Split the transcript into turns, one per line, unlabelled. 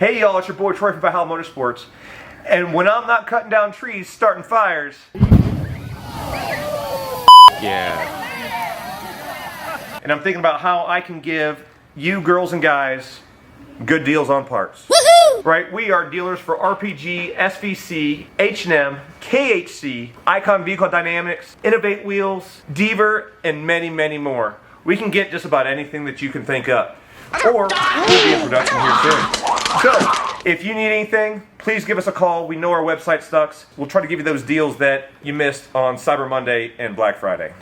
Hey y'all, it's your boy Troy from Valhalla Motorsports. And when I'm not cutting down trees, starting fires... Yeah. And I'm thinking about how I can give you girls and guys good deals on parts. Woohoo! Right? We are dealers for RPG, SVC, H&M, KHC, Icon Vehicle Dynamics, Innovate Wheels, Deaver, and many, many more. We can get just about anything that you can think of. Or we'll be in production here soon. So, if you need anything, please give us a call. We know our website sucks. We'll try to give you those deals that you missed on Cyber Monday and Black Friday.